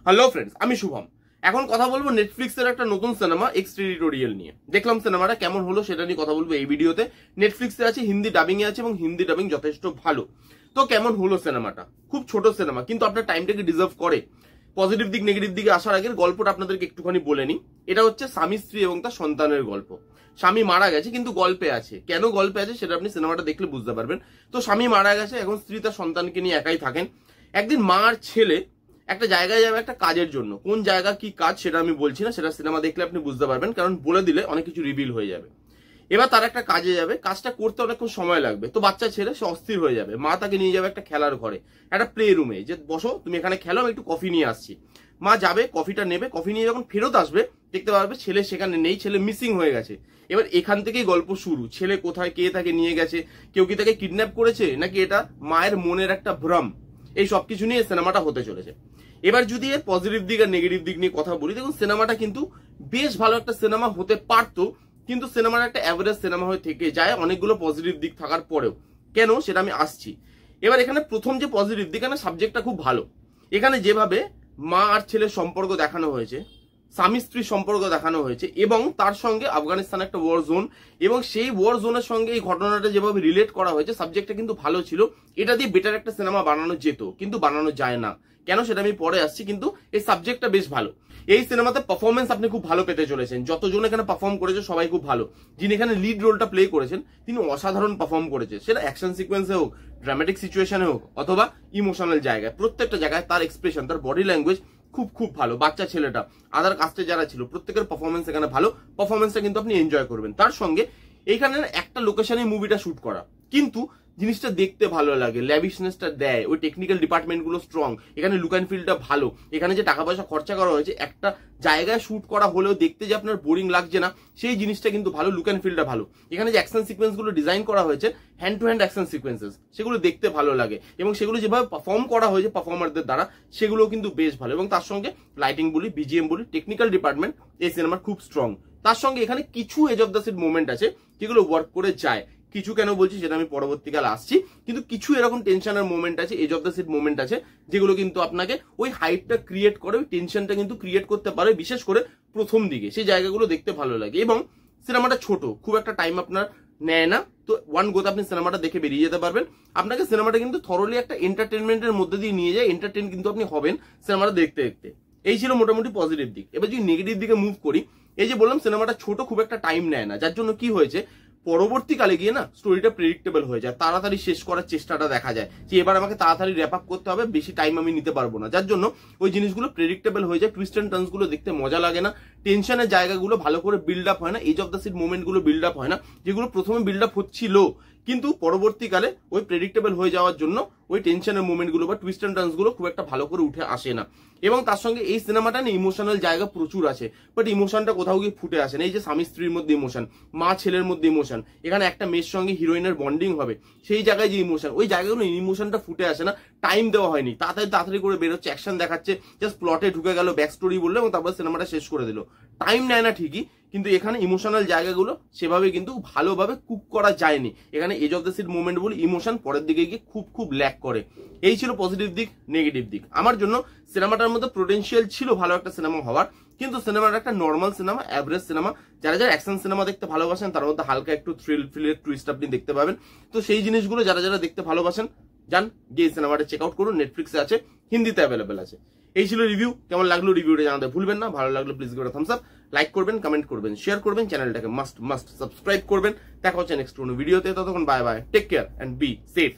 Hello friends, আমি শুভম। এখন কথা বলবো নেটফ্লিক্সের একটা নতুন সিনেমা এক্সটেরিটোরিয়াল নিয়ে। দেখলাম সিনেমাটা কেমন হলো সেটা নিয়ে কথা বলবো এই ভিডিওতে। নেটফ্লিক্সে আছে, হিন্দি ডাবিং এ আছে এবং হিন্দি ডাবিং যথেষ্ট ভালো। তো কেমন হলো সিনেমাটা? খুব ছোট সিনেমা, কিন্তু আপনার টাইমটাকে ডিজার্ভ করে। পজিটিভ দিক নেগেটিভ দিকে আসার আগে গল্পটা আপনাদেরকে একটুখানি বলে নিই। এটা হচ্ছে স্বামী স্ত্রী এবং তার সন্তানের গল্প। স্বামী মারা গেছে কিন্তু গল্পে আছে, কেন গল্পে আছে সেটা আপনি সিনেমাটা দেখলে বুঝতে পারবেন। তো স্বামী মারা গেছে, এখন স্ত্রী তার সন্তানকে নিয়ে একাই থাকেন। একদিন মা আর ছেলে একটা জায়গায় যাবে একটা কাজের জন্য। কোন জায়গা কি কাজ সেটা আমি বলছি না, সেটা সিনেমা দেখলে আপনি বুঝতে পারবেন, কারণ বলে দিলে অনেক কিছু রিভিল হয়ে যাবে। এবার তার একটা কাজে যাবে, কাজটা করতে অনেকক্ষণ সময় লাগবে। তো বাচ্চা ছেলে সে অস্থির হয়ে যাবে। মা তাকে নিয়ে যাবে একটা খেলার ঘরে, একটা প্লে রুমে, যে বসো তুমি এখানে খেলো, আমি একটু কফি নিয়ে আসছি। মা যাবে, কফিটা নেবে, কফি নিয়ে যখন ফেরত আসবে দেখতে পারবে ছেলে সেখানে নেই, ছেলে মিসিং হয়ে গেছে। এবার এখান থেকেই গল্প শুরু। ছেলে কোথায়, কে তাকে নিয়ে গেছে, কেউ কি তাকে কিডন্যাপ করেছে, নাকি এটা মায়ের মনের একটা ভ্রম, এই সবকিছু নিয়ে সিনেমাটা হতে চলেছে। এবার যদি এর পজিটিভ দিক আর নেগেটিভ দিক নিয়ে কথা বলি, দেখুন সিনেমাটা কিন্তু বেশ ভালো একটা সিনেমা হতে পারতো, কিন্তু সিনেমার একটা অ্যাভারেজ সিনেমা হয়ে থেকে যায় অনেকগুলো পজিটিভ দিক থাকার পরেও। কেন সেটা আমি আসছি। এবার এখানে প্রথম যে পজিটিভ দিক, এখানে সাবজেক্টটা খুব ভালো। এখানে যেভাবে মা আর ছেলের সম্পর্ক দেখানো হয়েছে, স্বামী স্ত্রীর সম্পর্ক দেখানো হয়েছে, এবং তার সঙ্গে আফগানিস্তান একটা ওয়ার জোন, এবং সেই ওয়ার জোনের সঙ্গে এই ঘটনাটা যেভাবে রিলেট করা হয়েছে, সাবজেক্টটা কিন্তু ভালো ছিল। এটা দিয়ে বেটার একটা সিনেমা বানানো যেত, কিন্তু বানানো যায় না। কেন সেটা আমি পরে আসছি, কিন্তু এই সাবজেক্টটা বেশ ভালো। এই সিনেমাতে পারফরমেন্স আপনি খুব ভালো পেতে চলেছেন। যতজন এখানে পারফর্ম করেছে সবাই খুব ভালো। যিনি এখানে লিড রোলটা প্লে করেছেন তিনি অসাধারণ পারফর্ম করেছে, সেটা অ্যাকশন সিকোয়েন্সে হোক, ড্রামাটিক সিচুয়েশনে হোক, অথবা ইমোশনাল জায়গায়। প্রত্যেকটা জায়গায় তার এক্সপ্রেশন, তার বডি ল্যাঙ্গুয়েজ খুব খুব ভালো। বাচ্চা ছেলেটা, আদার কাস্টে যারা ছিল প্রত্যেকের পারফরমেন্স এখানে ভালো। পারফরমেন্সটা কিন্তু আপনি এনজয় করবেন। তার সঙ্গে এইখানে একটা লোকেশনে মুভিটা শুট করা, কিন্তু জিনিসটা দেখতে ভালো লাগে, ল্যাভিশনেসটা দেয়, ওই টেকনিক্যাল ডিপার্টমেন্ট গুলো স্ট্রং। এখানে লুক অ্যান্ড ফিলটা ভালো। এখানে যে টাকা পয়সা খরচা করা হয়েছে একটা জায়গায় শুট করা হলেও দেখতে যে আপনার বোরিং লাগছে না, সেই জিনিসটা কিন্তু ভালো। লুক অ্যান্ড ফিলটা ভালো। এখানে যে অ্যাকশন সিকোয়েন্স গুলো ডিজাইন করা হয়েছে, hand to hand action sequences, সেগুলো দেখতে ভালো লাগে, এবং সেগুলো যেভাবে পারফর্ম করা হয়েছে পারফর্মারদের দ্বারা, সেগুলো কিন্তু বেশ ভালো। এবং তার সঙ্গে লাইটিং বলি, বিজিএম বলি, টেকনিক্যাল ডিপার্টমেন্ট এই সিনেমার খুব স্ট্রং। তার সঙ্গে এখানে কিছু edge of the seat moment আছে যেগুলো ওয়ার্ক করে যায়। কিছু কেন বলছি সেটা আমি পরবর্তীকালে আসছি, কিন্তু কিছু এরকম টেনশনের মোমেন্ট আছে, edge of the seat moment আছে, যেগুলো কিন্তু আপনাকে ওই হাইপটা ক্রিয়েট করে, ওই টেনশনটা কিন্তু ক্রিয়েট করতে পারে, বিশেষ করে প্রথম দিকে। সেই জায়গাগুলো দেখতে ভালো লাগে। এবং সিনেমাটা ছোট, খুব একটা টাইম আপনার নেয় না। তো ওয়ান গোতে আপনি সিনেমাটা দেখে বেরিয়ে যেতে পারবেন। আপনাকে সিনেমাটা কিন্তু থরলি একটা এন্টারটেনমেন্টের মধ্যে দিয়ে নিয়ে যায়, এন্টারটেন কিন্তু আপনি হবেন সিনেমাটা দেখতে দেখতে। এই ছিল মোটামুটি পজিটিভ দিক। এবার যদি নেগেটিভ দিকে মুভ করি, এই যে বললাম সিনেমাটা ছোট, খুব একটা টাইম নেয় না, যার জন্য কি হয়েছে পরবর্তীকালে গিয়ে না স্টোরিটা প্রেডিক্টেবল হয়ে যায়। তাড়াতাড়ি শেষ করার চেষ্টাটা দেখা যায়, যে এবার আমাকে তাড়াতাড়ি র্যাপ আপ করতে হবে, বেশি টাইম আমি নিতে পারবো না, যার জন্য ওই জিনিসগুলো প্রেডিক্টেবল হয়ে যায়। টুইস্ট এন্ড টার্নস গুলো দেখতে মজা লাগে না, টেনশনের জায়গাগুলো ভালো করে বিল্ড আপ হয় না, edge of the seat moment গুলো বিল্ড আপ হয় না, যেগুলো প্রথমে বিল্ড আপ হচ্ছিল কিন্তু পরবর্তীকালে ওই প্রেডিক্টেবল হয়ে যাওয়ার জন্য ওই টেনশনের মোমেন্ট গুলো বা টুইস্ট এন্ড টার্নস গুলো খুব একটা ভালো করে উঠে আসে না। এবং তার সঙ্গে এই সিনেমাটা না ইমোশনাল জায়গা প্রচুর আছে, বাট ইমোশনটা কোথাও গিয়ে ফুটে আসে না। এই যে স্বামী স্ত্রীর মধ্যে ইমোশন, মা ছেলের মধ্যে ইমোশন, এখানে একটা মেয়ের সঙ্গে হিরোইনের বন্ডিং হবে, সেই জায়গায় যে ইমোশন, ওই জায়গাগুলো ইমোশনটা ফুটে আসে না। টাইম দেওয়া হয়নি, তাড়াতাড়ি তাড়াতাড়ি করে বেরোচ্ছে, অ্যাকশন দেখাচ্ছে, জাস্ট প্লটে ঢুকে গেল, ব্যাক স্টোরি বললো এবং তারপর সিনেমাটা শেষ করে দিল। টাইম নেয় না ঠিকই, কিন্তু এখানে ইমোশনাল জায়গাগুলো সেভাবে কিন্তু ভালোভাবে কুক করা যায়নি। এখানে edge of the seat moment বলে ইমোশন পরের দিকে গিয়ে খুব খুব ল্যাক করে। এই ছিল পজিটিভ দিক। নেগেটিভ দিক, আমার জন্য সিনেমাটার মধ্যে পোটেনশিয়াল ছিল ভালো একটা সিনেমা হওয়ার, কিন্তু সিনেমাটা একটা নর্মাল সিনেমা, অ্যাভারেজ সিনেমা। যারা যারা অ্যাকশন সিনেমা দেখতে ভালোবাসেন তার মধ্যে হালকা একটু থ্রিল ফিলের টুইস্ট আপনি দেখতে পাবেন। তো সেই জিনিসগুলো যারা যারা দেখতে ভালোবাসেন যান গিয়ে সিনেমাটা চেক আউট করুন। নেটফ্লিক্সে আছে, হিন্দিতে অ্যাভেলেবেল আছে। এই ছিল রিভিউ। কেমন লাগলো রিভিউটা জানাতে ভুলবেন না। ভালো লাগলো please give it a Thums up, like করবেন, কমেন্ট করবেন, শেয়ার করবেন, চ্যানেলটাকে মাস্ট সাবস্ক্রাইব করবেন। দেখা হচ্ছে নেক্সট কোনো ভিডিওতে। ততক্ষণ bye bye, take care and be safe.